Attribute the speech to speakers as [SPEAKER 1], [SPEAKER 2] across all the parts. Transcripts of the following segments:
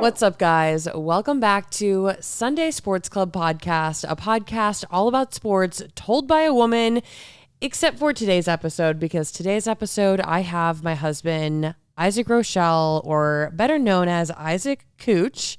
[SPEAKER 1] What's up, guys? Welcome back to Sunday Sports Club Podcast, a podcast all about sports told by a woman, except for today's episode, because today's episode, I have my husband, Isaac Rochelle, or better known as Isaac Cooch,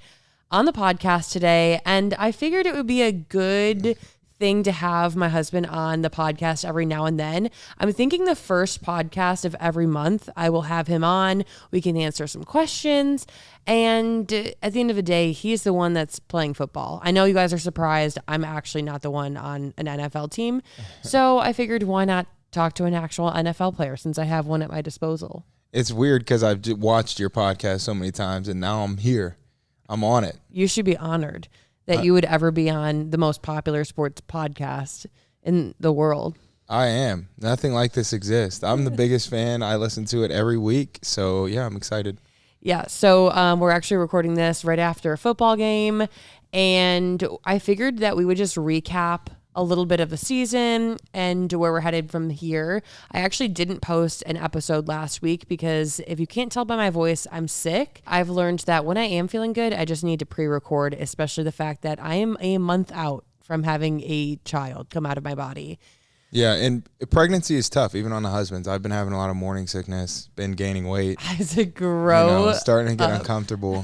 [SPEAKER 1] on the podcast today. And I figured it would be a good thing to have my husband on the podcast every now and then. I'm thinking the first podcast of every month, I will have him on. We can answer some questions. And at the end of the day, he's the one that's playing football. I know you guys are surprised. I'm actually not the one on an NFL team. So I figured, why not talk to an actual NFL player since I have one at my disposal?
[SPEAKER 2] It's weird because I've watched your podcast so many times and now I'm here. I'm on it.
[SPEAKER 1] You should be honored that you would ever be on the most popular sports podcast in the world.
[SPEAKER 2] I am. Nothing like this exists. I'm the biggest fan. I listen to it every week. So, yeah, I'm excited.
[SPEAKER 1] Yeah, so we're actually recording this right after a football game, and I figured that we would just recap a little bit of the season and where we're headed from here. I actually didn't post an episode last week because if you can't tell by my voice, I'm sick. I've learned that when I am feeling good, I just need to pre-record, especially the fact that I am a month out from having a child come out of my body.
[SPEAKER 2] Yeah, and pregnancy is tough, even on the husbands. I've been having a lot of morning sickness, been gaining weight.
[SPEAKER 1] Isaac, grow
[SPEAKER 2] starting to get uncomfortable.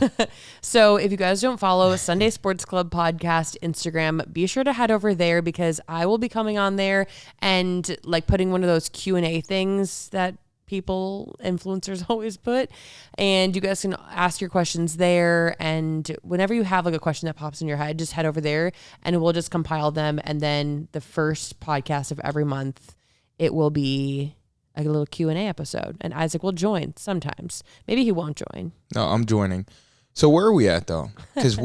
[SPEAKER 1] So if you guys don't follow Sunday Sports Club Podcast Instagram, be sure to head over there because I will be coming on there and like putting one of those Q&A things that influencers always put, and you guys can ask your questions there, and whenever you have like a question that pops in your head, just head over there and we'll just compile them, and then the first podcast of every month it will be a little Q&A episode, and Isaac will join sometimes. Maybe he won't join.
[SPEAKER 2] No, I'm joining. So where are we at though? Because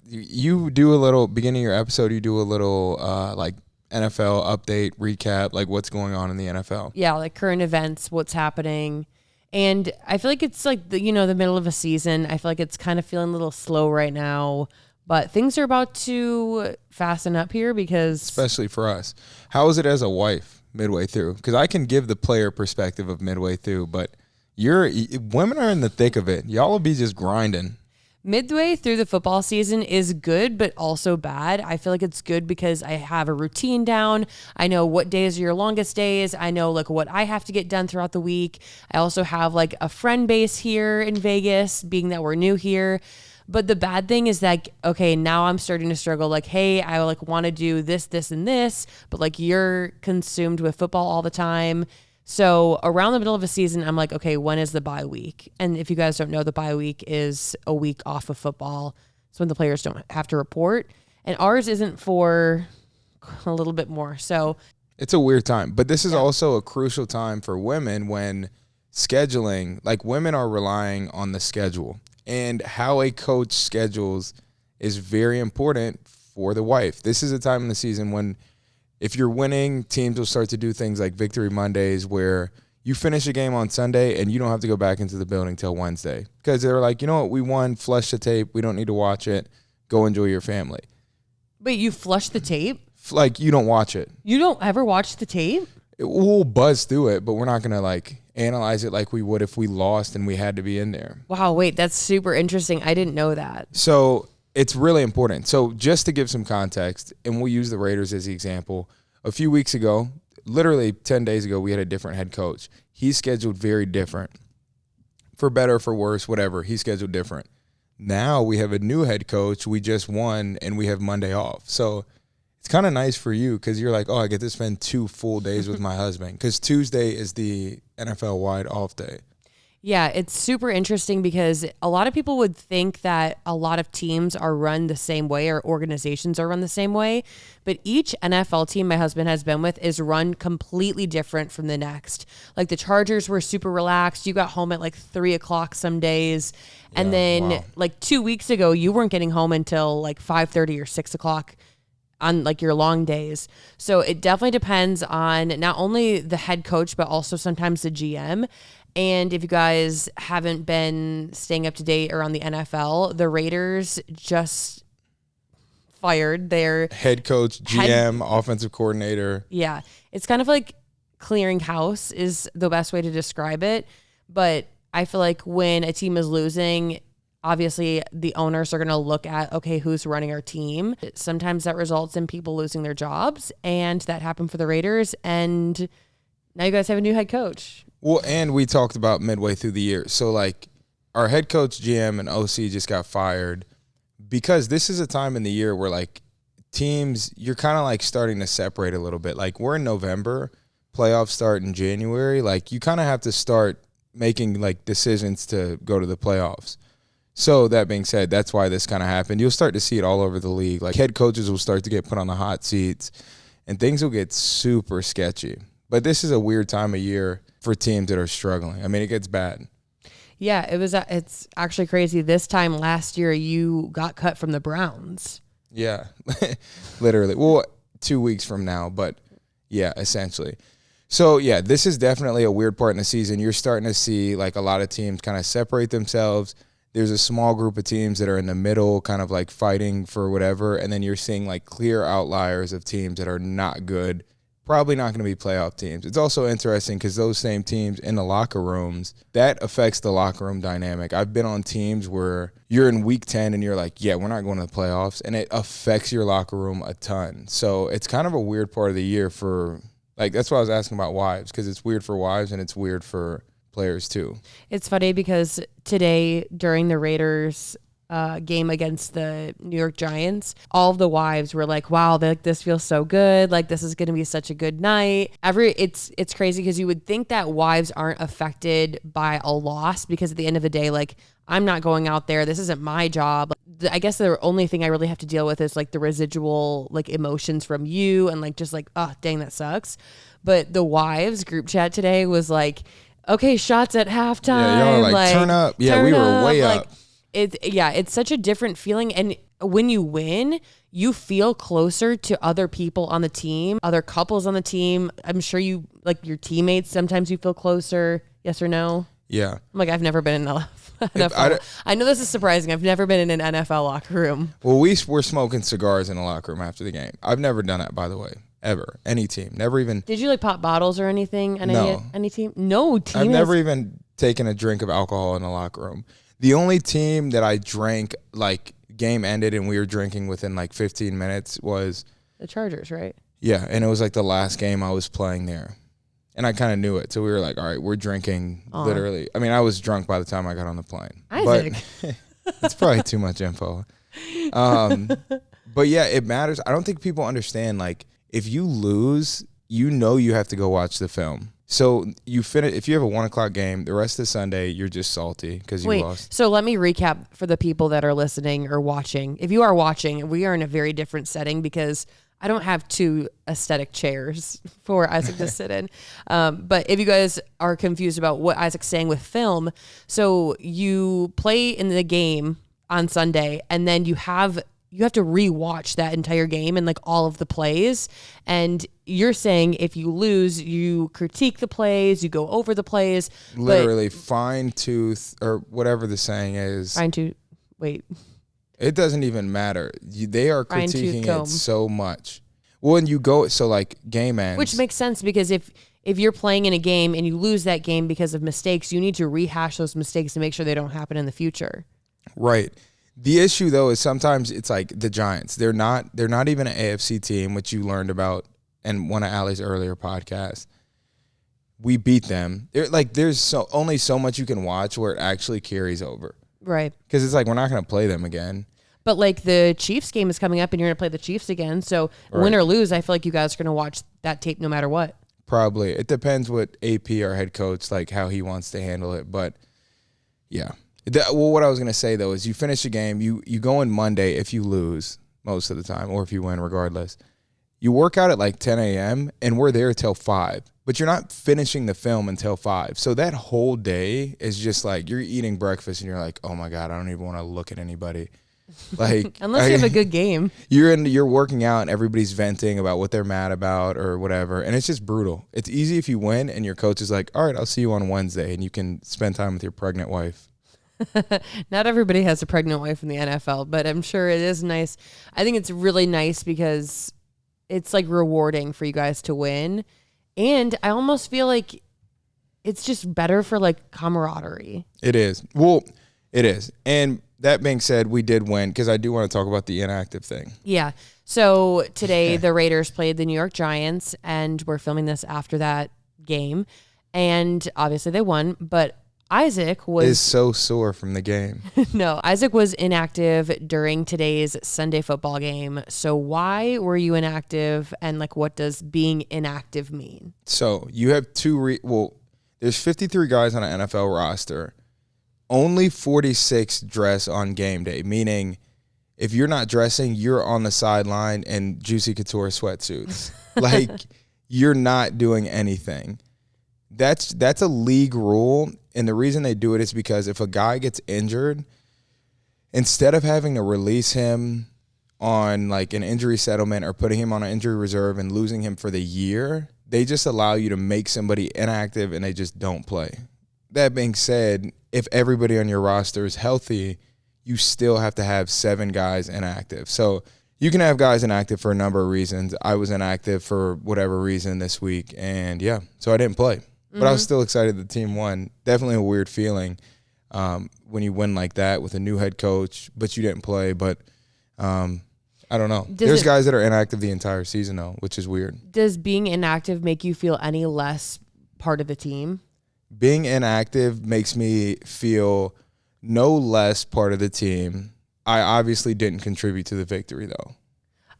[SPEAKER 2] you do a little beginning of your episode, you do a little like NFL update, recap, like what's going on in the NFL.
[SPEAKER 1] Yeah, like current events, what's happening. And I feel like it's like, the middle of a season. I feel like it's kind of feeling a little slow right now, but things are about to fasten up here because...
[SPEAKER 2] Especially for us. How is it as a wife midway through? Because I can give the player perspective of midway through, but women are in the thick of it. Y'all will be just grinding.
[SPEAKER 1] Midway through the football season is good, but also bad. I feel like it's good because I have a routine down. I know what days are your longest days. I know like what I have to get done throughout the week. I also have like a friend base here in Vegas, being that we're new here. But the bad thing is that, okay, now I'm starting to struggle. Like, hey, I like want to do this, this, and this, but like you're consumed with football all the time. So around the middle of a season, I'm like, okay, when is the bye week? And if you guys don't know, the bye week is a week off of football. So when the players don't have to report. And ours isn't for a little bit more. So
[SPEAKER 2] it's a weird time. But this is also a crucial time for women when scheduling, like women are relying on the schedule. And how a coach schedules is very important for the wife. This is a time in the season when if you're winning, teams will start to do things like Victory Mondays where you finish a game on Sunday and you don't have to go back into the building till Wednesday. Because they're like, you know what, we won, flush the tape. We don't need to watch it. Go enjoy your family.
[SPEAKER 1] Wait, you flush the tape?
[SPEAKER 2] Like, you don't watch it.
[SPEAKER 1] You don't ever watch the tape?
[SPEAKER 2] We'll buzz through it, but we're not going to like analyze it like we would if we lost and we had to be in there.
[SPEAKER 1] Wow, wait, that's super interesting. I didn't know that.
[SPEAKER 2] So it's really important. So just to give some context, and we'll use the Raiders as the example, a few weeks ago, literally 10 days ago, we had a different head coach. He's scheduled very different. For better, for worse, whatever, he's scheduled different. Now we have a new head coach. We just won, and we have Monday off. So it's kind of nice for you because you're like, oh, I get to spend 2 full days with my husband because Tuesday is the NFL-wide off day.
[SPEAKER 1] Yeah, it's super interesting because a lot of people would think that a lot of teams are run the same way or organizations are run the same way, but each NFL team my husband has been with is run completely different from the next. Like the Chargers were super relaxed. You got home at like 3:00 some days. And then like 2 weeks ago, you weren't getting home until like 5:30 or 6:00 on like your long days. So it definitely depends on not only the head coach, but also sometimes the GM. And if you guys haven't been staying up to date around the NFL, the Raiders just fired their
[SPEAKER 2] head coach, GM, offensive coordinator.
[SPEAKER 1] Yeah. It's kind of like clearing house is the best way to describe it. But I feel like when a team is losing, obviously the owners are going to look at, okay, who's running our team. Sometimes that results in people losing their jobs, and that happened for the Raiders. And now you guys have a new head coach.
[SPEAKER 2] Well, and we talked about midway through the year. So, like, our head coach, GM, and OC just got fired because this is a time in the year where, like, teams, you're kind of, like, starting to separate a little bit. Like, we're in November, playoffs start in January. Like, you kind of have to start making, like, decisions to go to the playoffs. So that being said, that's why this kind of happened. You'll start to see it all over the league. Like, head coaches will start to get put on the hot seats, and things will get super sketchy. But this is a weird time of year for teams that are struggling. I mean, it gets bad.
[SPEAKER 1] Yeah, it's actually crazy. This time last year, you got cut from the Browns.
[SPEAKER 2] Yeah, literally. Well, 2 weeks from now, but yeah, essentially. So, yeah, this is definitely a weird part in the season. You're starting to see, like, a lot of teams kind of separate themselves. There's a small group of teams that are in the middle, kind of like fighting for whatever, and then you're seeing like clear outliers of teams that are not good, probably not going to be playoff teams. It's also interesting because those same teams in the locker rooms, that affects the locker room dynamic. I've been on teams where you're in week 10 and you're like, yeah, we're not going to the playoffs, and it affects your locker room a ton. So it's kind of a weird part of the year for, like, that's why I was asking about wives, because it's weird for wives and it's weird for players too.
[SPEAKER 1] It's funny because today during the Raiders game against the New York Giants, all of the wives were like, wow, this feels so good. Like, this is going to be such a good night. It's crazy because you would think that wives aren't affected by a loss because at the end of the day, like, I'm not going out there. This isn't my job. I guess the only thing I really have to deal with is like the residual like emotions from you and like just like, oh, dang, that sucks. But the wives group chat today was like, okay, shots at halftime.
[SPEAKER 2] Yeah, y'all like turn up. Yeah, we were way up.
[SPEAKER 1] It's such a different feeling. And when you win, you feel closer to other people on the team, other couples on the team. I'm sure you, like your teammates, sometimes you feel closer. Yes or no?
[SPEAKER 2] Yeah.
[SPEAKER 1] I'm like, I've never been in the NFL. I know this is surprising. I've never been in an NFL locker room.
[SPEAKER 2] Well, we were smoking cigars in the locker room after the game. I've never done that, by the way. Ever. Any team. Never even.
[SPEAKER 1] Did you like pop bottles or anything?
[SPEAKER 2] No.
[SPEAKER 1] Any team? No team.
[SPEAKER 2] I've never even taken a drink of alcohol in the locker room. The only team that I drank, like, game ended and we were drinking within like 15 minutes was
[SPEAKER 1] the Chargers, right?
[SPEAKER 2] Yeah, and it was like the last game I was playing there. And I kind of knew it. So we were like, all right, we're drinking literally. I mean, I was drunk by the time I got on the plane.
[SPEAKER 1] Isaac.
[SPEAKER 2] But it's probably too much info. But yeah, it matters. I don't think people understand, like, if you lose, you know you have to go watch the film. So you finish. If you have a 1 o'clock game, the rest of Sunday you're just salty because you lost.
[SPEAKER 1] So let me recap for the people that are listening or watching. If you are watching, we are in a very different setting because I don't have 2 aesthetic chairs for Isaac to sit in. But if you guys are confused about what Isaac's saying with film, so you play in the game on Sunday and then you have to rewatch that entire game and like all of the plays. And you're saying if you lose, you critique the plays, you go over the plays.
[SPEAKER 2] Literally fine tooth or whatever the saying is.
[SPEAKER 1] Fine tooth. Wait.
[SPEAKER 2] It doesn't even matter. They are critiquing it so much. Well, when you go, so like game ends.
[SPEAKER 1] Which makes sense because if you're playing in a game and you lose that game because of mistakes, you need to rehash those mistakes to make sure they don't happen in the future.
[SPEAKER 2] Right. The issue, though, is sometimes it's like the Giants. They're not even an AFC team, which you learned about in one of Allie's earlier podcasts. We beat them. There's only so much you can watch where it actually carries over.
[SPEAKER 1] Right.
[SPEAKER 2] Because it's like we're not going to play them again.
[SPEAKER 1] But like the Chiefs game is coming up and you're going to play the Chiefs again. So win or lose, I feel like you guys are going to watch that tape no matter what.
[SPEAKER 2] Probably. It depends what AP, our head coach, like how he wants to handle it. But, yeah. Well, what I was going to say, though, is you finish a game, you go in Monday if you lose most of the time, or if you win regardless. You work out at like 10 a.m., and we're there till 5. But you're not finishing the film until 5. So that whole day is just like you're eating breakfast, and you're like, oh, my God, I don't even want to look at anybody. Like
[SPEAKER 1] unless you have a good game.
[SPEAKER 2] You're working out, and everybody's venting about what they're mad about or whatever, and it's just brutal. It's easy if you win, and your coach is like, all right, I'll see you on Wednesday, and you can spend time with your pregnant wife.
[SPEAKER 1] Not everybody has a pregnant wife in the NFL, but I'm sure it is nice. I think it's really nice because it's like rewarding for you guys to win. And I almost feel like it's just better for like camaraderie.
[SPEAKER 2] It is. Well, It is. And that being said, we did win because I do want to talk about the inactive thing.
[SPEAKER 1] Yeah. So today the Raiders played the New York Giants, and we're filming this after that game. And obviously they won, but Isaac
[SPEAKER 2] is so sore from the game.
[SPEAKER 1] No, Isaac was inactive during today's Sunday football game. So why were you inactive, and like what does being inactive mean?
[SPEAKER 2] So you have there's 53 guys on an NFL roster. Only 46 dress on game day, meaning if you're not dressing, you're on the sideline in Juicy Couture sweatsuits. Like, you're not doing anything. That's a league rule, and the reason they do it is because if a guy gets injured, instead of having to release him on like an injury settlement or putting him on an injury reserve and losing him for the year, they just allow you to make somebody inactive and they just don't play. That being said, if everybody on your roster is healthy, you still have to have 7 guys inactive. So you can have guys inactive for a number of reasons. I was inactive for whatever reason this week, and yeah, so I didn't play. But I was still excited the team won. Definitely a weird feeling when you win like that with a new head coach, but you didn't play. But I don't know. There's guys that are inactive the entire season, though, which is weird.
[SPEAKER 1] Does being inactive make you feel any less part of the team?
[SPEAKER 2] Being inactive makes me feel no less part of the team. I obviously didn't contribute to the victory, though.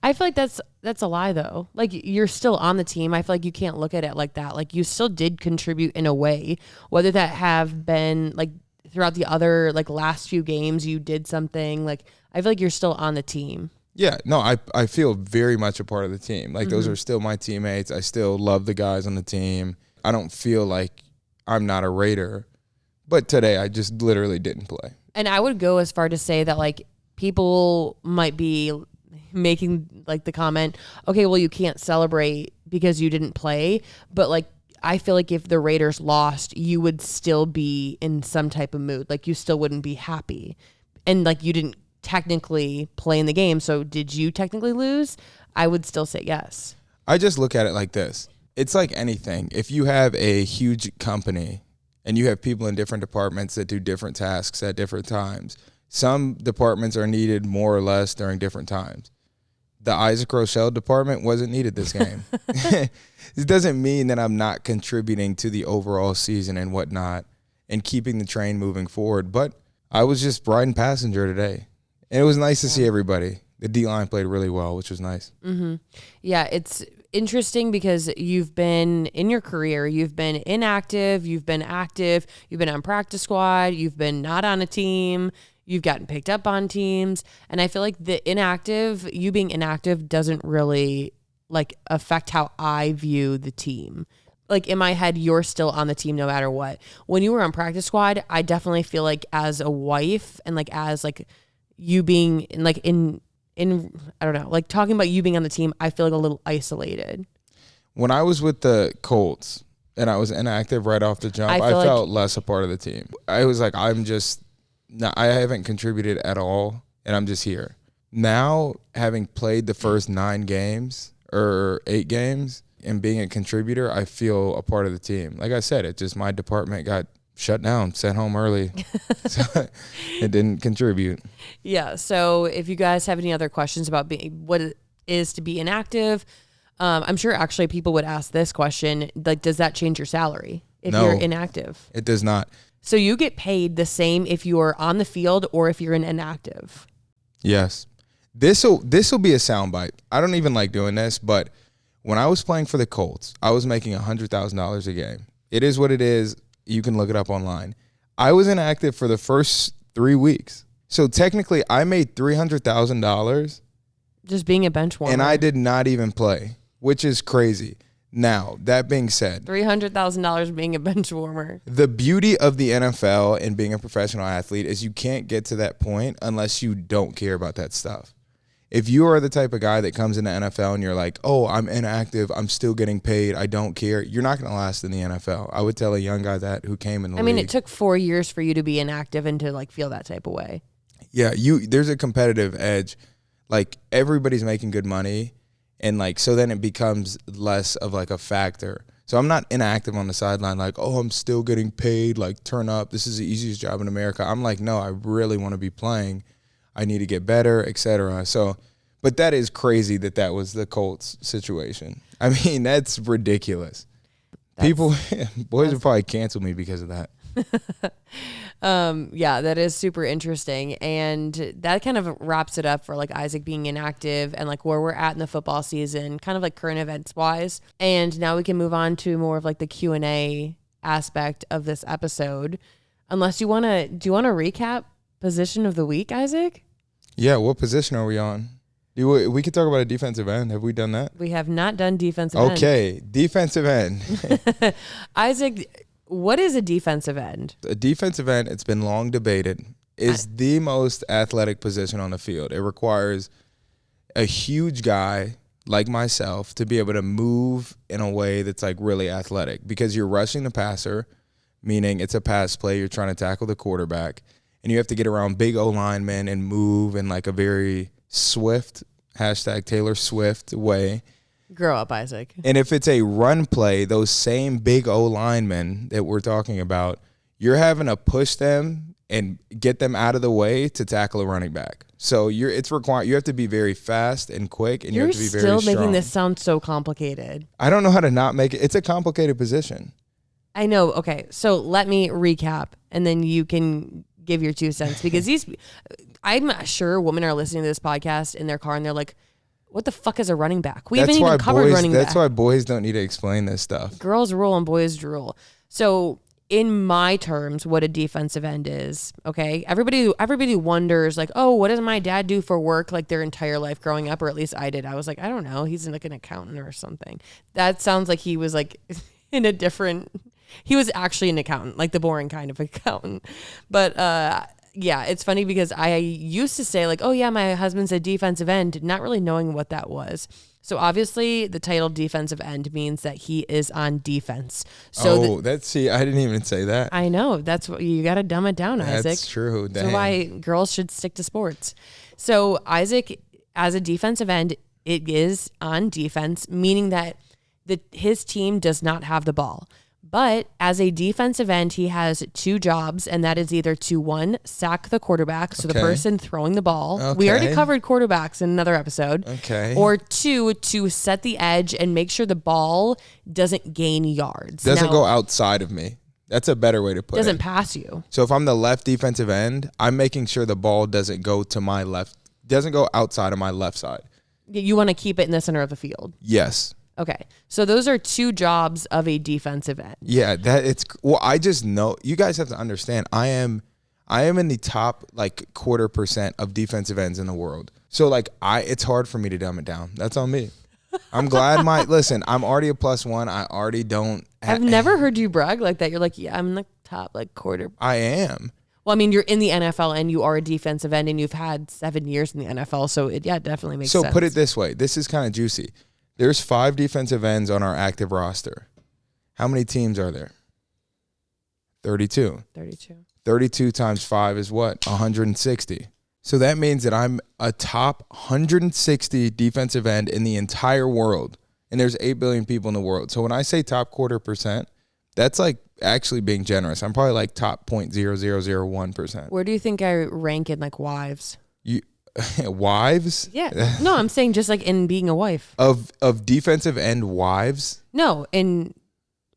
[SPEAKER 1] I feel like that's a lie, though. Like, you're still on the team. I feel like you can't look at it like that. Like, you still did contribute in a way, whether that have been like throughout the other like last few games you did something. Like, I feel like you're still on the team.
[SPEAKER 2] Yeah, no, I feel very much a part of the team. Like, those are still my teammates. I still love the guys on the team. I don't feel like I'm not a Raider. But today I just literally didn't play.
[SPEAKER 1] And I would go as far to say that like people might be making like the comment, okay, well, you can't celebrate because you didn't play. But like, I feel like if the Raiders lost, you would still be in some type of mood. Like, you still wouldn't be happy. And like, you didn't technically play in the game. So did you technically lose? I would still say yes.
[SPEAKER 2] I just look at it like this. It's like anything. If you have a huge company and you have people in different departments that do different tasks at different times, some departments are needed more or less during different times. The Isaac Rochelle department wasn't needed this game. It doesn't mean that I'm not contributing to the overall season and whatnot and keeping the train moving forward, but I was just riding passenger today. And it was nice to see everybody. The D-line played really well, which was nice.
[SPEAKER 1] Mm-hmm. Yeah, it's interesting because you've been in your career, you've been inactive, you've been active, you've been on practice squad, you've been not on a team, you've gotten picked up on teams. And I feel like you being inactive doesn't really like affect how I view the team. Like, in my head, you're still on the team no matter what. When you were on practice squad, I definitely feel like as a wife and like as like you being like in I don't know, like talking about you being on the team, I feel like a little isolated.
[SPEAKER 2] When I was with the Colts and I was inactive right off the jump, I felt less a part of the team. I was like, I haven't contributed at all, and I'm just here. Now, having played the first 9 games or 8 games and being a contributor, I feel a part of the team. Like I said, my department got shut down, sent home early. So it didn't contribute.
[SPEAKER 1] Yeah. So if you guys have any other questions about what it is to be inactive, I'm sure actually people would ask this question, like, does that change your salary if you're inactive?
[SPEAKER 2] It does not.
[SPEAKER 1] So you get paid the same if you're on the field or if you're inactive?
[SPEAKER 2] Yes. This'll be a soundbite. I don't even like doing this, but when I was playing for the Colts, I was making $100,000 a game. It is what it is. You can look it up online. I was inactive for the first 3 weeks. So technically I made $300,000
[SPEAKER 1] just being a bench warmer.
[SPEAKER 2] And I did not even play, which is crazy. Now, that being said,
[SPEAKER 1] $300,000 being a bench warmer.
[SPEAKER 2] The beauty of the NFL and being a professional athlete is you can't get to that point unless you don't care about that stuff. If you are the type of guy that comes into NFL and you're like, oh, I'm inactive, I'm still getting paid, I don't care, you're not going to last in the NFL. I would tell a young guy that who came in the league.
[SPEAKER 1] I mean, it took 4 years for you to be inactive and to like feel that type of way.
[SPEAKER 2] Yeah, there's a competitive edge. Like, everybody's making good money, and like, so then it becomes less of like a factor. So I'm not inactive on the sideline like, oh, I'm still getting paid, like turn up. This is the easiest job in America. I'm like, no, I really want to be playing. I need to get better, etc. So, but that is crazy that was the Colts situation. I mean, that's ridiculous. Boys would probably cancel me because of that.
[SPEAKER 1] Yeah, that is super interesting. And that kind of wraps it up for like Isaac being inactive and like where we're at in the football season, kind of like current events wise. And now we can move on to more of like the Q&A aspect of this episode. Unless do you want to recap position of the week, Isaac?
[SPEAKER 2] Yeah. What position are we on? We could talk about a defensive end. Have we done that?
[SPEAKER 1] We have not done defensive end.
[SPEAKER 2] Okay. Defensive end.
[SPEAKER 1] Isaac, what is a defensive end?
[SPEAKER 2] A defensive end, it's been long debated, is the most athletic position on the field. It requires a huge guy like myself to be able to move in a way that's like really athletic because you're rushing the passer, meaning it's a pass play. You're trying to tackle the quarterback, and you have to get around big O-linemen and move in like a very swift, #Taylor Swift way.
[SPEAKER 1] Grow up, Isaac.
[SPEAKER 2] And if it's a run play, those same big O-linemen that we're talking about, you're having to push them and get them out of the way to tackle a running back. So it's required. You have to be very fast and quick, and you have to be very strong.
[SPEAKER 1] You're still making this sound so complicated.
[SPEAKER 2] I don't know how to not make it. It's a complicated position.
[SPEAKER 1] I know. Okay, so let me recap, and then you can give your 2 cents because I'm sure women are listening to this podcast in their car, and they're like, what the fuck is a running back? We haven't even covered running back.
[SPEAKER 2] That's why boys don't need to explain this stuff.
[SPEAKER 1] Girls rule and boys drool. So in my terms, what a defensive end is, okay? Everybody wonders like, oh, what does my dad do for work like their entire life growing up? Or at least I did. I was like, I don't know. He's like an accountant or something. That sounds like he was like he was actually an accountant, like the boring kind of accountant. But yeah, it's funny because I used to say like, oh yeah, my husband's a defensive end, not really knowing what that was. So obviously the title defensive end means that he is on defense. So
[SPEAKER 2] I didn't even say that.
[SPEAKER 1] I know. That's what you got to dumb it down, Isaac.
[SPEAKER 2] That's true. Dang.
[SPEAKER 1] So why girls should stick to sports. So Isaac, as a defensive end, it is on defense, meaning that his team does not have the ball. But as a defensive end, he has 2 jobs, and that is either to 1, sack the quarterback, so the person throwing the ball. Okay. We already covered quarterbacks in another episode.
[SPEAKER 2] Okay.
[SPEAKER 1] Or 2, to set the edge and make sure the ball doesn't gain yards.
[SPEAKER 2] Doesn't go outside of me. That's a better way to put it.
[SPEAKER 1] Doesn't pass you.
[SPEAKER 2] So if I'm the left defensive end, I'm making sure the ball doesn't go to my left, doesn't go outside of my left side.
[SPEAKER 1] You want to keep it in the center of the field.
[SPEAKER 2] Yes.
[SPEAKER 1] Okay, so those are 2 jobs of a defensive end.
[SPEAKER 2] Yeah, I just know, you guys have to understand, I am in the top like 0.25% of defensive ends in the world. So like it's hard for me to dumb it down. That's on me. I'm glad listen, I'm already a +1. I already don't.
[SPEAKER 1] I've never heard you brag like that. You're like, yeah, I'm the top like quarter.
[SPEAKER 2] I am.
[SPEAKER 1] Well, I mean, you're in the NFL and you are a defensive end and you've had 7 years in the NFL. So it definitely makes sense.
[SPEAKER 2] So put it this way. This is kind of juicy. There's 5 defensive ends on our active roster. How many teams are there? 32. 32 times 5 is what? 160. So that means that I'm a top 160 defensive end in the entire world. And there's 8 billion people in the world. So when I say top 0.25%, that's like actually being generous. I'm probably like top 0.0001%.
[SPEAKER 1] Where do you think I rank in like wives?
[SPEAKER 2] Wives?
[SPEAKER 1] Yeah. No, I'm saying just like in being a wife.
[SPEAKER 2] Of defensive end wives?
[SPEAKER 1] No, in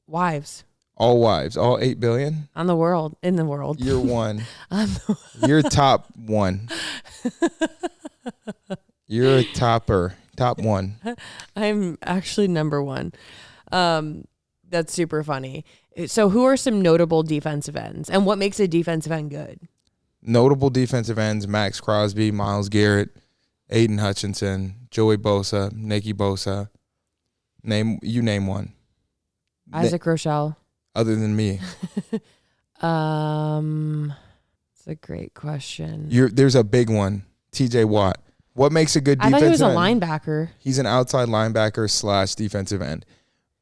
[SPEAKER 1] wives.
[SPEAKER 2] All wives, all 8 billion?
[SPEAKER 1] In the world.
[SPEAKER 2] You're one. You're top 1. You're a top 1.
[SPEAKER 1] I'm actually number 1. That's super funny. So who are some notable defensive ends and what makes a defensive end good?
[SPEAKER 2] Notable defensive ends: Max Crosby, Myles Garrett, Aiden Hutchinson, Joey Bosa, Nicky Bosa. Name one.
[SPEAKER 1] Isaac Rochelle.
[SPEAKER 2] Other than me.
[SPEAKER 1] It's a great question.
[SPEAKER 2] There's a big one. TJ Watt. What makes a good defensive end?
[SPEAKER 1] I thought he was a linebacker.
[SPEAKER 2] He's an outside linebacker / defensive end.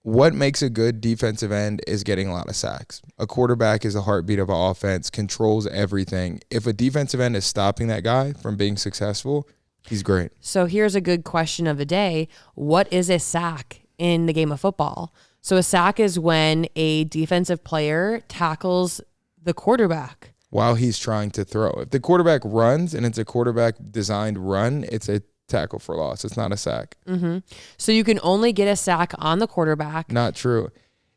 [SPEAKER 2] What makes a good defensive end is getting a lot of sacks. A quarterback is the heartbeat of an offense, controls everything. If a defensive end is stopping that guy from being successful, he's great.
[SPEAKER 1] So here's a good question of the day. What is a sack in the game of football? So a sack is when a defensive player tackles the quarterback
[SPEAKER 2] while he's trying to throw. If the quarterback runs and it's a quarterback designed run, it's a tackle for loss. It's not a sack.
[SPEAKER 1] Mm-hmm. So you can only get a sack on the quarterback.
[SPEAKER 2] Not true.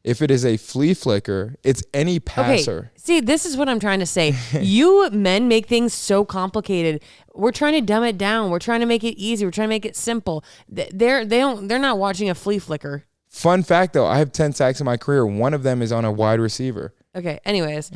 [SPEAKER 2] If it is a flea flicker, it's any passer.
[SPEAKER 1] Okay. See, this is what I'm trying to say. You men make things so complicated. We're trying to dumb it down. We're trying to make it easy. We're trying to make it simple. They're not watching a flea flicker.
[SPEAKER 2] Fun fact though, I have 10 sacks in my career. One of them is on a wide receiver.
[SPEAKER 1] Okay. Anyways,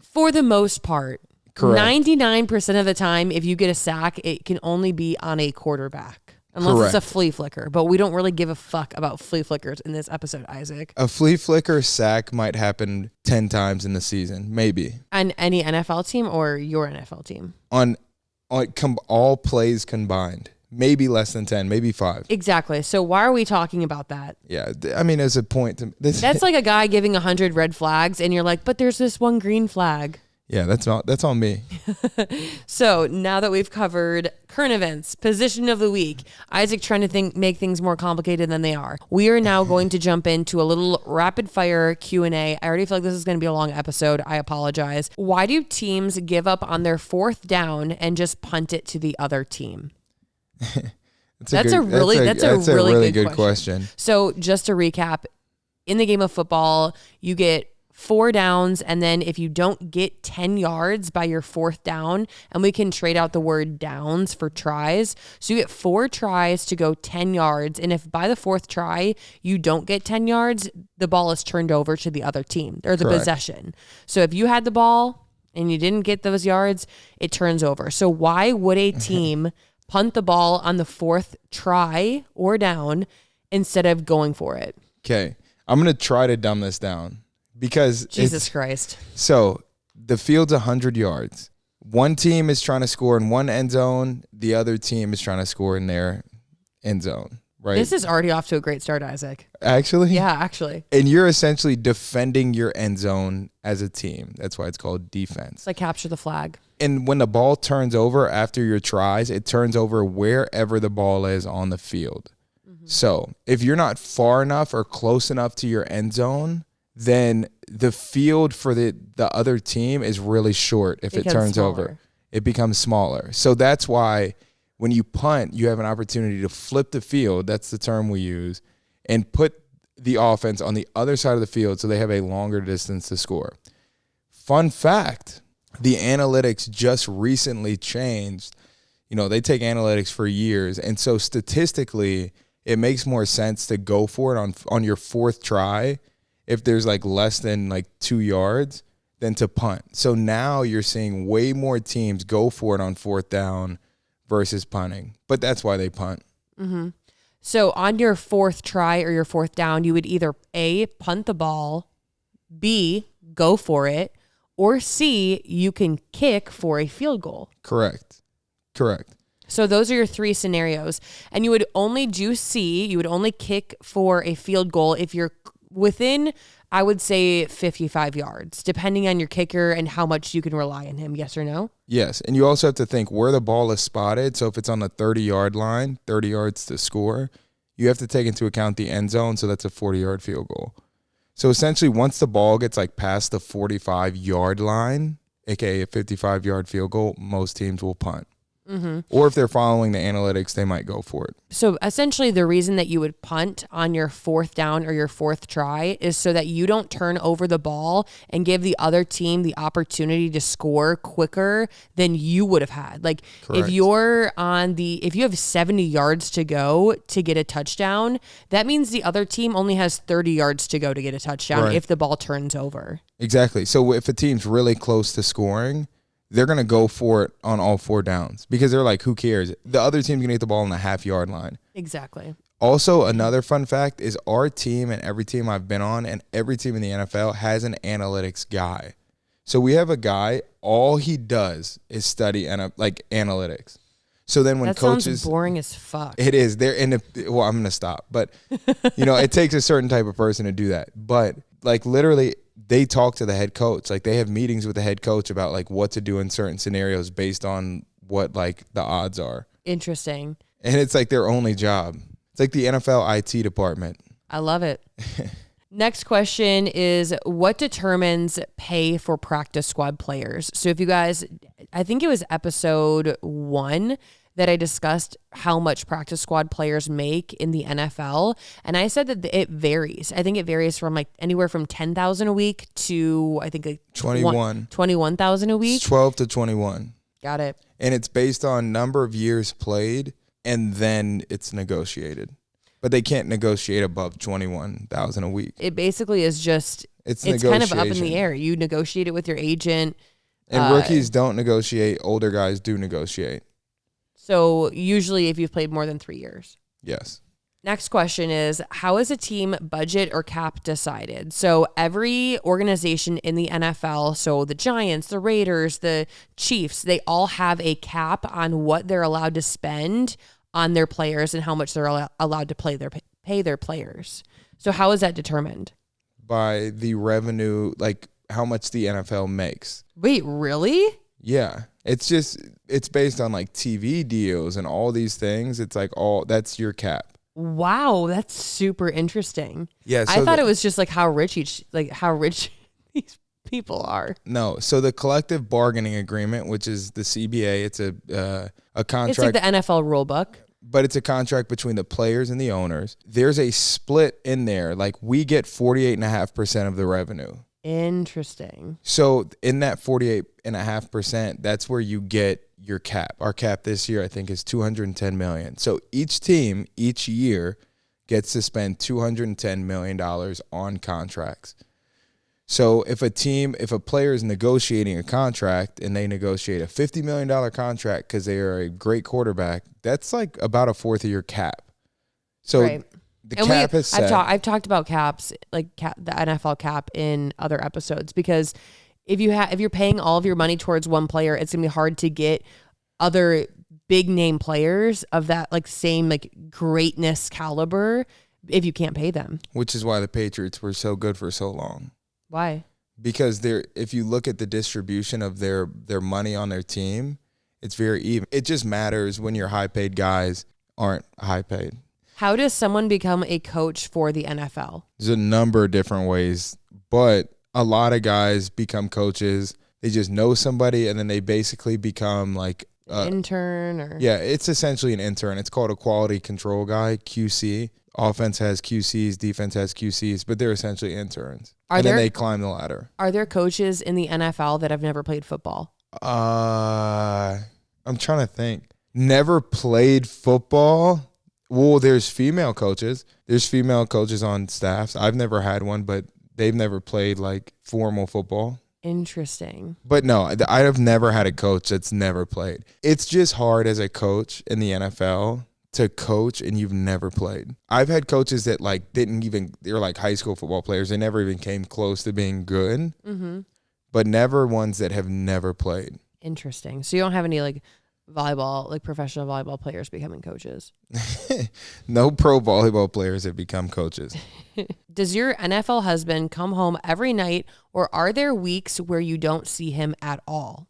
[SPEAKER 1] for the most part,
[SPEAKER 2] correct.
[SPEAKER 1] 99% of the time, if you get a sack, it can only be on a quarterback. Unless
[SPEAKER 2] correct.
[SPEAKER 1] It's a flea flicker. But we don't really give a fuck about flea flickers in this episode, Isaac.
[SPEAKER 2] A flea flicker sack might happen 10 times in the season, maybe.
[SPEAKER 1] On any NFL team or your NFL team?
[SPEAKER 2] On all plays combined. Maybe less than 10, maybe 5.
[SPEAKER 1] Exactly. So why are we talking about that?
[SPEAKER 2] Yeah, I mean, as a point to this.
[SPEAKER 1] That's like a guy giving 100 red flags, and you're like, but there's this one green flag.
[SPEAKER 2] Yeah, that's on me.
[SPEAKER 1] So now that we've covered current events, position of the week, Isaac trying to make things more complicated than they are. We are now going to jump into a little rapid fire Q&A. I already feel like this is going to be a long episode. I apologize. Why do teams give up on their fourth down and just punt it to the other team? That's a really good question. So just to recap, in the game of football, you get 4 downs, and then if you don't get 10 yards by your fourth down, and we can trade out the word downs for tries. So you get 4 tries to go 10 yards, and if by the 4th try you don't get 10 yards, the ball is turned over to the other team. There's a possession. So if you had the ball and you didn't get those yards, it turns over. So why would a team punt the ball on the 4th try or down instead of going for it?
[SPEAKER 2] Okay, I'm going to try to dumb this down. Because
[SPEAKER 1] Jesus Christ.
[SPEAKER 2] So the field's 100 yards. One team is trying to score in one end zone. The other team is trying to score in their end zone, right?
[SPEAKER 1] This is already off to a great start, Isaac.
[SPEAKER 2] Actually?
[SPEAKER 1] Yeah, actually.
[SPEAKER 2] And you're essentially defending your end zone as a team. That's why it's called defense.
[SPEAKER 1] It's like capture the flag.
[SPEAKER 2] And when the ball turns over after your tries, it turns over wherever the ball is on the field. Mm-hmm. So if you're not far enough or close enough to your end zone, then the field for the other team is really short if it turns over. It becomes smaller. So that's why when you punt, you have an opportunity to flip the field, that's the term we use, and put the offense on the other side of the field so they have a longer distance to score. Fun fact, the analytics just recently changed. You know, they take analytics for years, and so statistically, it makes more sense to go for it on your 4th try if there's like less than like 2 yards than to punt. So now you're seeing way more teams go for it on 4th down versus punting. But that's why they punt.
[SPEAKER 1] Mm-hmm. So on your 4th try or your 4th down, you would either A, punt the ball, B, go for it, or C, you can kick for a field goal.
[SPEAKER 2] Correct.
[SPEAKER 1] So those are your 3 scenarios. And you would only do C, you would only kick for a field goal if you're within, I would say, 55 yards, depending on your kicker and how much you can rely on him. Yes or no?
[SPEAKER 2] Yes. And you also have to think where the ball is spotted. So if it's on the 30-yard line, 30 yards to score, you have to take into account the end zone. So that's a 40-yard field goal. So essentially, once the ball gets like past the 45-yard line, aka a 55-yard field goal, most teams will punt. Mm-hmm. Or if they're following the analytics, they might go for it.
[SPEAKER 1] So essentially the reason that you would punt on your 4th down or your 4th try is so that you don't turn over the ball and give the other team the opportunity to score quicker than you would have had. Like
[SPEAKER 2] Correct.
[SPEAKER 1] if you have 70 yards to go to get a touchdown, that means the other team only has 30 yards to go to get a touchdown if the ball turns over.
[SPEAKER 2] Exactly. So if a team's really close to scoring, they're going to go for it on all 4 downs because they're like, who cares? The other team's going to get the ball on the half-yard line.
[SPEAKER 1] Exactly.
[SPEAKER 2] Also, another fun fact is our team and every team I've been on and every team in the NFL has an analytics guy. So we have a guy, all he does is study analytics. So then when coaches...
[SPEAKER 1] That sounds boring as fuck.
[SPEAKER 2] It is. I'm going to stop. But, it takes a certain type of person to do that. But, literally... they talk to the head coach. Like they have meetings with the head coach about like what to do in certain scenarios based on what like the odds are.
[SPEAKER 1] Interesting.
[SPEAKER 2] And it's like their only job. It's like the NFL IT department.
[SPEAKER 1] I love it. Next question is, what determines pay for practice squad players? So if you guys, I think it was episode 1 that I discussed how much practice squad players make in the NFL. And I said that it varies. I think it varies from like anywhere from $10,000 a week to I think like 21,000 a week.
[SPEAKER 2] It's 12 to 21.
[SPEAKER 1] Got it.
[SPEAKER 2] And it's based on number of years played, and then it's negotiated. But they can't negotiate above 21,000 a week.
[SPEAKER 1] It basically is just it's
[SPEAKER 2] negotiation.
[SPEAKER 1] kind of up in the air. You negotiate it with your agent.
[SPEAKER 2] And rookies don't negotiate. Older guys do negotiate.
[SPEAKER 1] So usually if you've played more than 3 years.
[SPEAKER 2] Yes.
[SPEAKER 1] Next question is, how is a team budget or cap decided? So every organization in the NFL, so the Giants, the Raiders, the Chiefs, they all have a cap on what they're allowed to spend on their players and how much they're allowed to pay their players. So how is that determined?
[SPEAKER 2] By the revenue, like how much the NFL makes.
[SPEAKER 1] Wait, really?
[SPEAKER 2] Yeah. It's based on like TV deals and all these things. It's like that's your cap.
[SPEAKER 1] Wow, that's super interesting.
[SPEAKER 2] Yeah,
[SPEAKER 1] I thought it was just like how rich these people are.
[SPEAKER 2] No, so the collective bargaining agreement, which is the CBA, it's a contract.
[SPEAKER 1] It's like the NFL rule book.
[SPEAKER 2] But it's a contract between the players and the owners. There's a split in there. Like we get 48.5% of the revenue.
[SPEAKER 1] Interesting.
[SPEAKER 2] So in that 48.5%, that's where you get your cap. Our cap this year, I think, is $210 million. So each team, each year, gets to spend $210 million on contracts. So if a player is negotiating a contract and they negotiate a $50 million contract because they are a great quarterback, that's like about a fourth of your cap. So
[SPEAKER 1] right.
[SPEAKER 2] The cap is set.
[SPEAKER 1] I've talked about caps, like the NFL cap in other episodes, because if you're paying all of your money towards one player, it's gonna be hard to get other big name players of that like same like greatness caliber if you can't pay them.
[SPEAKER 2] Which is why the Patriots were so good for so long.
[SPEAKER 1] Why?
[SPEAKER 2] Because if you look at the distribution of their money on their team, it's very even. It just matters when your high paid guys aren't high paid.
[SPEAKER 1] How does someone become a coach for the NFL?
[SPEAKER 2] There's a number of different ways, but a lot of guys become coaches. They just know somebody, and then they basically become like
[SPEAKER 1] intern or
[SPEAKER 2] yeah, it's essentially an intern. It's called a quality control guy, QC. Offense has QCs, defense has QCs, but they're essentially interns. Then they climb the ladder.
[SPEAKER 1] Are there coaches in the NFL that have never played football?
[SPEAKER 2] I'm trying to think. Never played football. Well, there's female coaches. There's female coaches on staffs. I've never had one, but they've never played like formal football.
[SPEAKER 1] Interesting.
[SPEAKER 2] But no, I have never had a coach that's never played. It's just hard as a coach in the NFL to coach and you've never played. I've had coaches that like they're like high school football players. They never even came close to being good, but never ones that have never played.
[SPEAKER 1] Interesting. So you don't have any like volleyball, like professional volleyball players becoming coaches?
[SPEAKER 2] No pro volleyball players have become coaches.
[SPEAKER 1] Does your NFL husband come home every night, or are there weeks where you don't see him at all?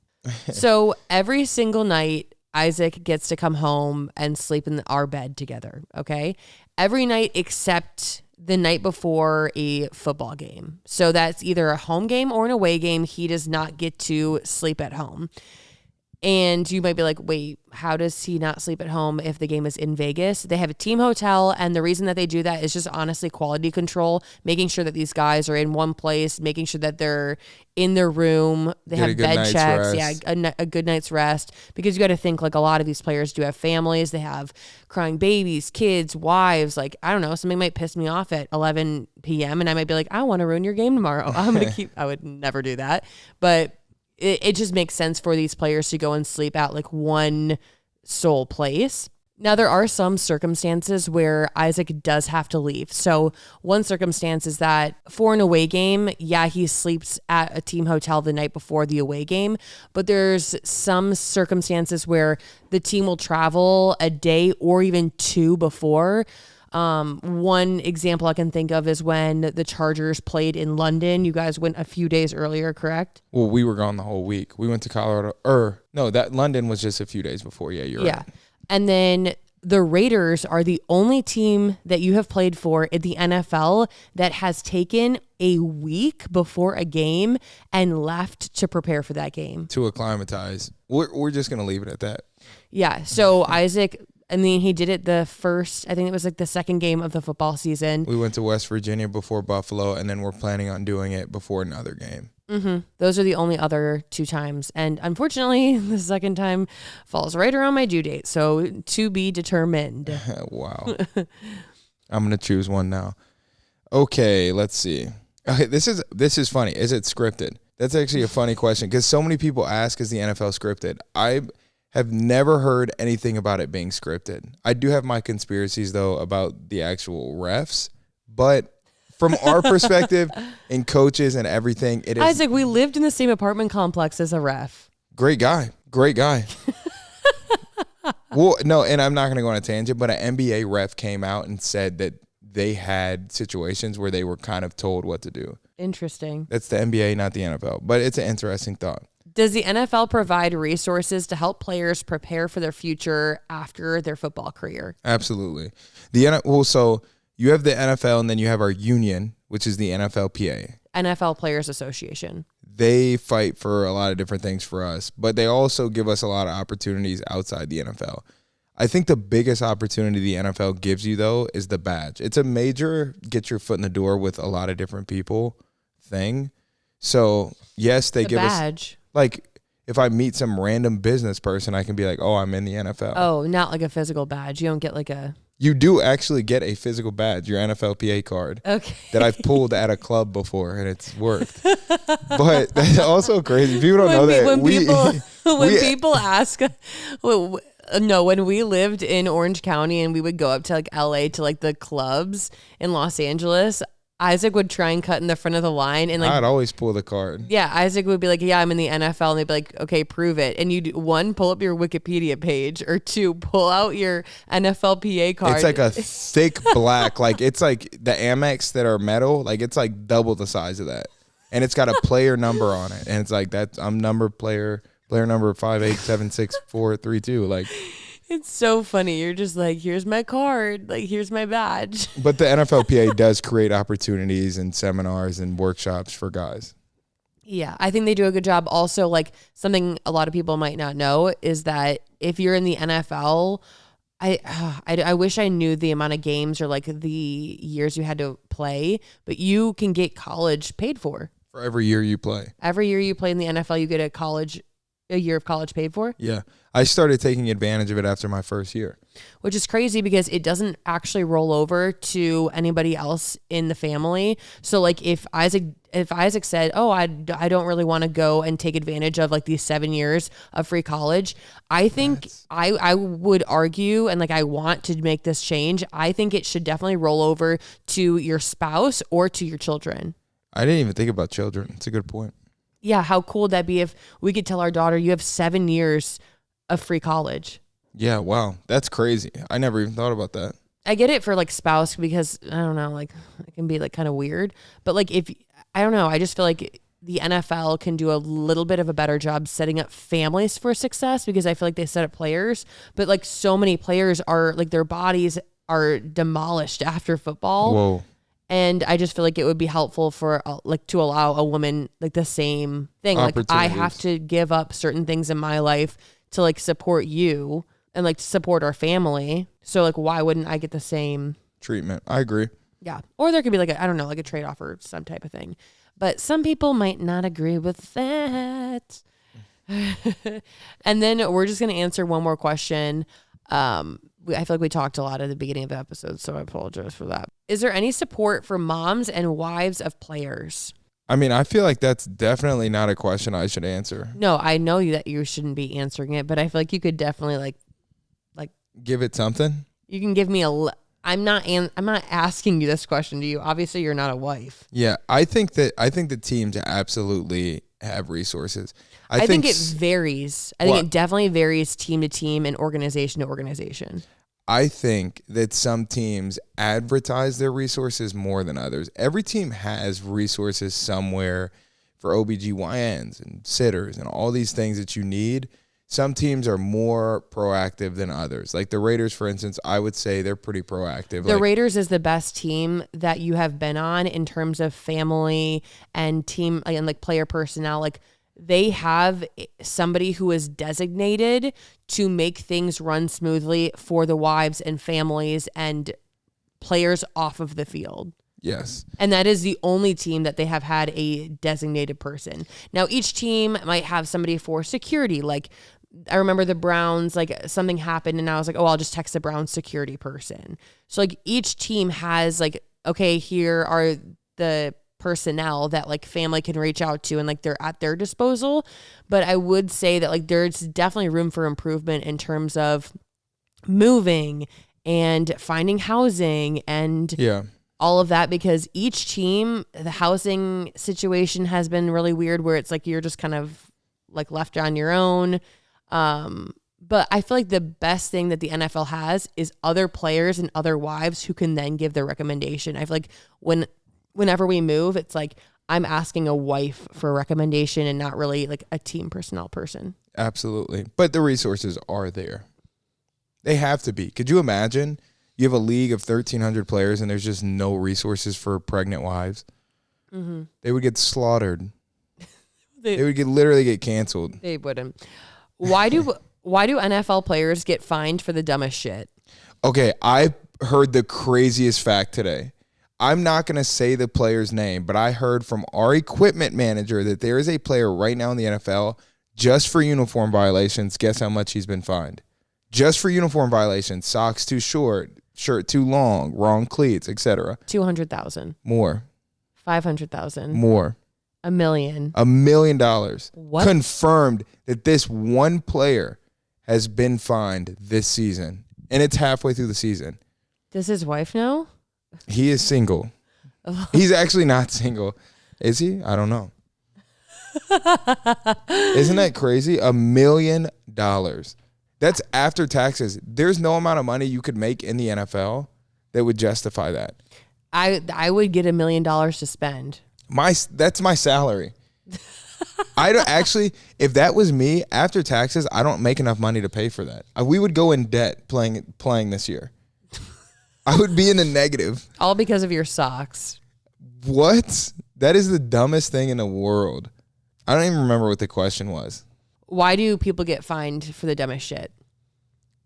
[SPEAKER 1] So every single night, Isaac gets to come home and sleep in our bed together, okay? Every night except the night before a football game. So that's either a home game or an away game. He does not get to sleep at home. And you might be like, wait, how does he not sleep at home if the game is in Vegas? They have a team hotel, and the reason that they do that is just honestly quality control, making sure that these guys are in one place, making sure that they're in their room, they have bed checks, a good night's rest, because you got to think like a lot of these players do have families, they have crying babies, kids, wives, like, I don't know, something might piss me off at 11 p.m. and I might be like, I want to ruin your game tomorrow. I would never do that, but it just makes sense for these players to go and sleep at like one sole place. Now, there are some circumstances where Isaac does have to leave. So one circumstance is that for an away game, yeah, he sleeps at a team hotel the night before the away game, but there's some circumstances where the team will travel a day or even two before. One example I can think of is when the Chargers played in London. You guys went a few days earlier, correct?
[SPEAKER 2] Well, we were gone the whole week. We went to Colorado. No, that London was just a few days before. Yeah, you're right.
[SPEAKER 1] And then the Raiders are the only team that you have played for in the NFL that has taken a week before a game and left to prepare for that game.
[SPEAKER 2] To acclimatize. We're just going to leave it at that.
[SPEAKER 1] Yeah. So Isaac, I mean, he did it the first, I think it was like the second game of the football season.
[SPEAKER 2] We went to West Virginia before Buffalo, and then we're planning on doing it before another game.
[SPEAKER 1] Mm-hmm. Those are the only other 2 times. And unfortunately, the second time falls right around my due date. So to be determined.
[SPEAKER 2] Wow. I'm going to choose one now. Okay, let's see. Okay, this is funny. Is it scripted? That's actually a funny question because so many people ask, is the NFL scripted? I have never heard anything about it being scripted. I do have my conspiracies, though, about the actual refs. But from our perspective and coaches and everything, it is.
[SPEAKER 1] Isaac, we lived in the same apartment complex as a ref.
[SPEAKER 2] Great guy. Well, no, and I'm not going to go on a tangent, but an NBA ref came out and said that they had situations where they were kind of told what to do.
[SPEAKER 1] Interesting.
[SPEAKER 2] That's the NBA, not the NFL. But it's an interesting thought.
[SPEAKER 1] Does the NFL provide resources to help players prepare for their future after their football career?
[SPEAKER 2] Absolutely. So you have the NFL, and then you have our union, which is the NFLPA.
[SPEAKER 1] NFL Players Association.
[SPEAKER 2] They fight for a lot of different things for us, but they also give us a lot of opportunities outside the NFL. I think the biggest opportunity the NFL gives you, though, is the badge. It's a major get your foot in the door with a lot of different people thing. So, yes, they give
[SPEAKER 1] badge.
[SPEAKER 2] Like, if I meet some random business person, I can be like, oh, I'm in the NFL.
[SPEAKER 1] Oh, not like a physical badge. You don't get like a...
[SPEAKER 2] You do actually get a physical badge, your NFLPA card, that I've pulled at a club before, and it's worked. But that's also crazy. People don't know that.
[SPEAKER 1] When people ask... No, when we lived in Orange County and we would go up to like LA to like the clubs in Los Angeles, Isaac would try and cut in the front of the line, and like
[SPEAKER 2] I'd always pull the card.
[SPEAKER 1] Yeah, Isaac would be like, "Yeah, I'm in the NFL," and they'd be like, "Okay, prove it." And you one, pull up your Wikipedia page, or 2, pull out your NFLPA card.
[SPEAKER 2] It's like a thick black, like it's like the Amex that are metal, like it's like double the size of that, and it's got a player number on it, and it's like that. I'm player number 5876432. Like.
[SPEAKER 1] It's so funny. You're just like, here's my card. Like, here's my badge.
[SPEAKER 2] But the NFLPA does create opportunities and seminars and workshops for guys.
[SPEAKER 1] Yeah, I think they do a good job. Also, like something a lot of people might not know is that if you're in the NFL, I wish I knew the amount of games or like the years you had to play, but you can get college paid for.
[SPEAKER 2] For every year you play.
[SPEAKER 1] Every year you play in the NFL, you get a year of college paid for?
[SPEAKER 2] Yeah. I started taking advantage of it after my first year.
[SPEAKER 1] Which is crazy because it doesn't actually roll over to anybody else in the family. So like if Isaac said, "Oh, I don't really want to go and take advantage of like these 7 years of free college," I think I would argue, and like I want to make this change, I think it should definitely roll over to your spouse or to your children.
[SPEAKER 2] I didn't even think about children. It's a good point.
[SPEAKER 1] Yeah, how cool would that be if we could tell our daughter, you have 7 years of free college?
[SPEAKER 2] Yeah, wow. That's crazy. I never even thought about that.
[SPEAKER 1] I get it for like spouse because I don't know, like it can be like kind of weird. But like I don't know, I just feel like the NFL can do a little bit of a better job setting up families for success because I feel like they set up players. But like so many players are like their bodies are demolished after football.
[SPEAKER 2] Whoa.
[SPEAKER 1] And I just feel like it would be helpful for like to allow a woman like the same thing. Like I have to give up certain things in my life to like support you and like support our family. So like, why wouldn't I get the same
[SPEAKER 2] treatment? I agree.
[SPEAKER 1] Yeah. Or there could be like I don't know, like a trade-off or some type of thing. But some people might not agree with that. And then we're just going to answer one more question. I feel like we talked a lot at the beginning of the episode, so I apologize for that. Is there any support for moms and wives of players?
[SPEAKER 2] I mean, I feel like that's definitely not a question I should answer.
[SPEAKER 1] No, I know that you shouldn't be answering it, but I feel like you could definitely like
[SPEAKER 2] give it something.
[SPEAKER 1] You can give me I'm not asking you this question to you. Obviously, you're not a wife.
[SPEAKER 2] Yeah, I think the teams absolutely have resources.
[SPEAKER 1] I think it varies. I think it definitely varies team to team and organization to organization.
[SPEAKER 2] I think that some teams advertise their resources more than others. Every team has resources somewhere for OBGYNs and sitters and all these things that you need some teams are more proactive than others. Like the Raiders, for instance, I would say they're pretty proactive.
[SPEAKER 1] The Raiders is the best team that you have been on in terms of family and team and like player personnel. Like they have somebody who is designated to make things run smoothly for the wives and families and players off of the field.
[SPEAKER 2] Yes.
[SPEAKER 1] And that is the only team that they have had a designated person. Now, each team might have somebody for security. Like, I remember the Browns, like, something happened, and I was like, oh, I'll just text the Browns security person. So, like, each team has, like, okay, here are the personnel that, like, family can reach out to, and, like, they're at their disposal. But I would say that, like, there's definitely room for improvement in terms of moving and finding housing and all of that, because each team, the housing situation has been really weird where it's like you're just kind of like left on your own. But I feel like the best thing that the NFL has is other players and other wives who can then give their recommendation. I feel like whenever we move, it's like I'm asking a wife for a recommendation and not really like a team personnel person.
[SPEAKER 2] Absolutely. But the resources are there. They have to be. Could you imagine? You have a league of 1,300 players and there's just no resources for pregnant wives. Mm-hmm. They would get slaughtered. They would literally get canceled.
[SPEAKER 1] They wouldn't. Why do NFL players get fined for the dumbest shit?
[SPEAKER 2] Okay, I heard the craziest fact today. I'm not going to say the player's name, but I heard from our equipment manager that there is a player right now in the NFL just for uniform violations. Guess how much he's been fined? Just for uniform violations, socks too short, shirt too long, wrong cleats, etc.
[SPEAKER 1] 200,000.
[SPEAKER 2] More.
[SPEAKER 1] 500,000.
[SPEAKER 2] More.
[SPEAKER 1] $1 million.
[SPEAKER 2] $1 million.
[SPEAKER 1] What?
[SPEAKER 2] Confirmed that this one player has been fined this season, and it's halfway through the season.
[SPEAKER 1] Does his wife know?
[SPEAKER 2] He is single. He's actually not single. Is he? I don't know. Isn't that crazy? $1 million. That's after taxes. There's no amount of money you could make in the NFL that would justify that.
[SPEAKER 1] I would get $1 million to spend.
[SPEAKER 2] That's my salary. I don't actually, if that was me after taxes, I don't make enough money to pay for that. We would go in debt playing this year. I would be in the negative.
[SPEAKER 1] All because of your socks.
[SPEAKER 2] What? That is the dumbest thing in the world. I don't even remember what the question was.
[SPEAKER 1] Why do people get fined for the dumbest shit?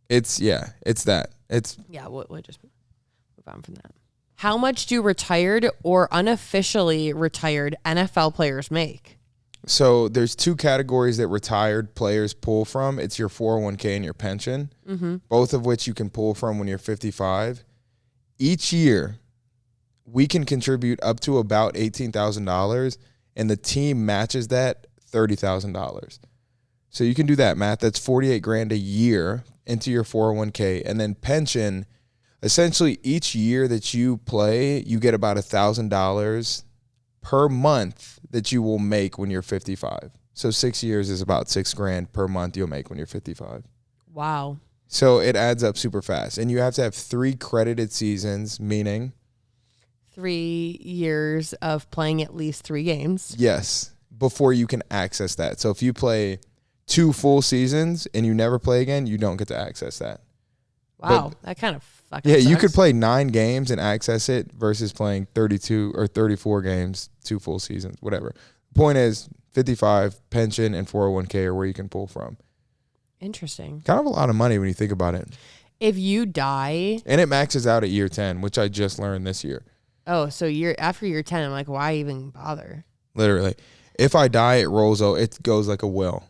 [SPEAKER 2] It's that.
[SPEAKER 1] We'll just move on from that. How much do retired or unofficially retired NFL players make?
[SPEAKER 2] So there's two categories that retired players pull from. It's your 401k and your pension, both of which you can pull from when you're 55. Each year, we can contribute up to about $18,000, and the team matches that $30,000. So you can do that math. That's $48,000 a year into your 401k. And then pension, essentially each year that you play, you get about $1,000 per month that you will make when you're 55. So 6 years is about $6,000 per month you'll make when you're 55.
[SPEAKER 1] Wow.
[SPEAKER 2] So it adds up super fast. And you have to have 3 credited seasons, meaning
[SPEAKER 1] 3 years of playing at least 3 games.
[SPEAKER 2] Yes, before you can access that. So if you play 2 full seasons and you never play again, you don't get to access that.
[SPEAKER 1] Wow, that kind of fucking
[SPEAKER 2] sucks.
[SPEAKER 1] You
[SPEAKER 2] could play 9 games and access it versus playing 32 or 34 games, 2 full seasons, whatever. Point is, 55, pension, and 401k are where you can pull from.
[SPEAKER 1] Interesting.
[SPEAKER 2] Kind of a lot of money when you think about it.
[SPEAKER 1] If you die...
[SPEAKER 2] And it maxes out at year 10, which I just learned this year.
[SPEAKER 1] Oh, so after year 10, I'm like, why even bother?
[SPEAKER 2] Literally. If I die, it goes like a will.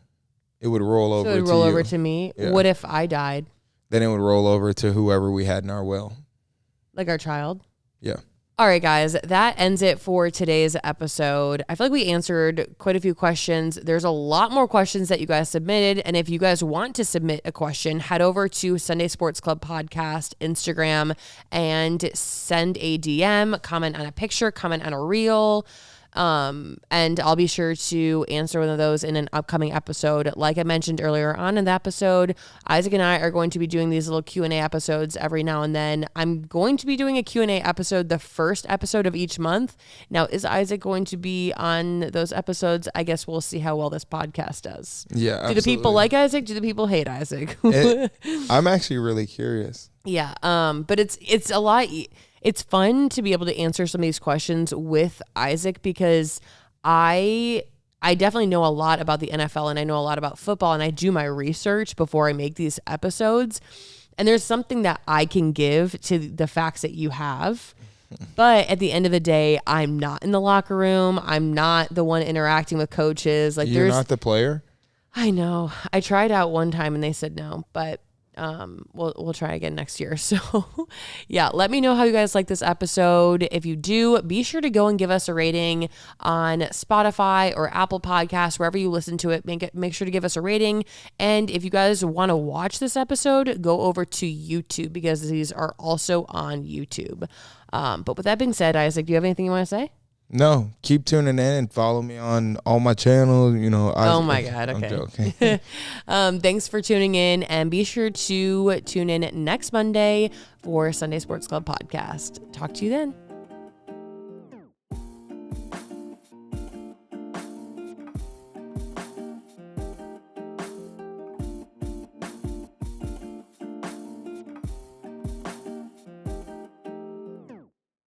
[SPEAKER 2] It would roll over to you.
[SPEAKER 1] So it would roll over to me? Yeah. What if I died?
[SPEAKER 2] Then it would roll over to whoever we had in our will.
[SPEAKER 1] Like our child?
[SPEAKER 2] Yeah.
[SPEAKER 1] All right, guys, that ends it for today's episode. I feel like we answered quite a few questions. There's a lot more questions that you guys submitted. And if you guys want to submit a question, head over to Sunday Sports Club Podcast Instagram and send a DM, comment on a picture, comment on a reel. And I'll be sure to answer one of those in an upcoming episode. Like I mentioned earlier on in the episode, Isaac and I are going to be doing these little Q&A episodes every now and then. I'm going to be doing a Q&A episode the first episode of each month. Now, is Isaac going to be on those episodes? I guess we'll see how well this podcast does.
[SPEAKER 2] Yeah, absolutely.
[SPEAKER 1] Do the people like Isaac? Do the people hate Isaac?
[SPEAKER 2] I'm actually really curious.
[SPEAKER 1] Yeah, but it's a lot. It's fun to be able to answer some of these questions with Isaac because I definitely know a lot about the NFL and I know a lot about football and I do my research before I make these episodes. And there's something that I can give to the facts that you have. But at the end of the day, I'm not in the locker room. I'm not the one interacting with coaches. Like
[SPEAKER 2] You're not the player?
[SPEAKER 1] I know. I tried out one time and they said no, but we'll try again next year. So yeah, let me know how you guys like this episode. If you do, be sure to go and give us a rating on Spotify or Apple Podcasts, wherever you listen to it. Make sure to give us a rating. And if you guys want to watch this episode, go over to YouTube because these are also on YouTube. But with that being said, Isaac, do you have anything you want to say?
[SPEAKER 2] No, keep tuning in and follow me on all my channels.
[SPEAKER 1] Oh my God. Okay.
[SPEAKER 2] I'm joking.
[SPEAKER 1] Thanks for tuning in and be sure to tune in next Monday for Sunday Sports Club podcast. Talk to you then.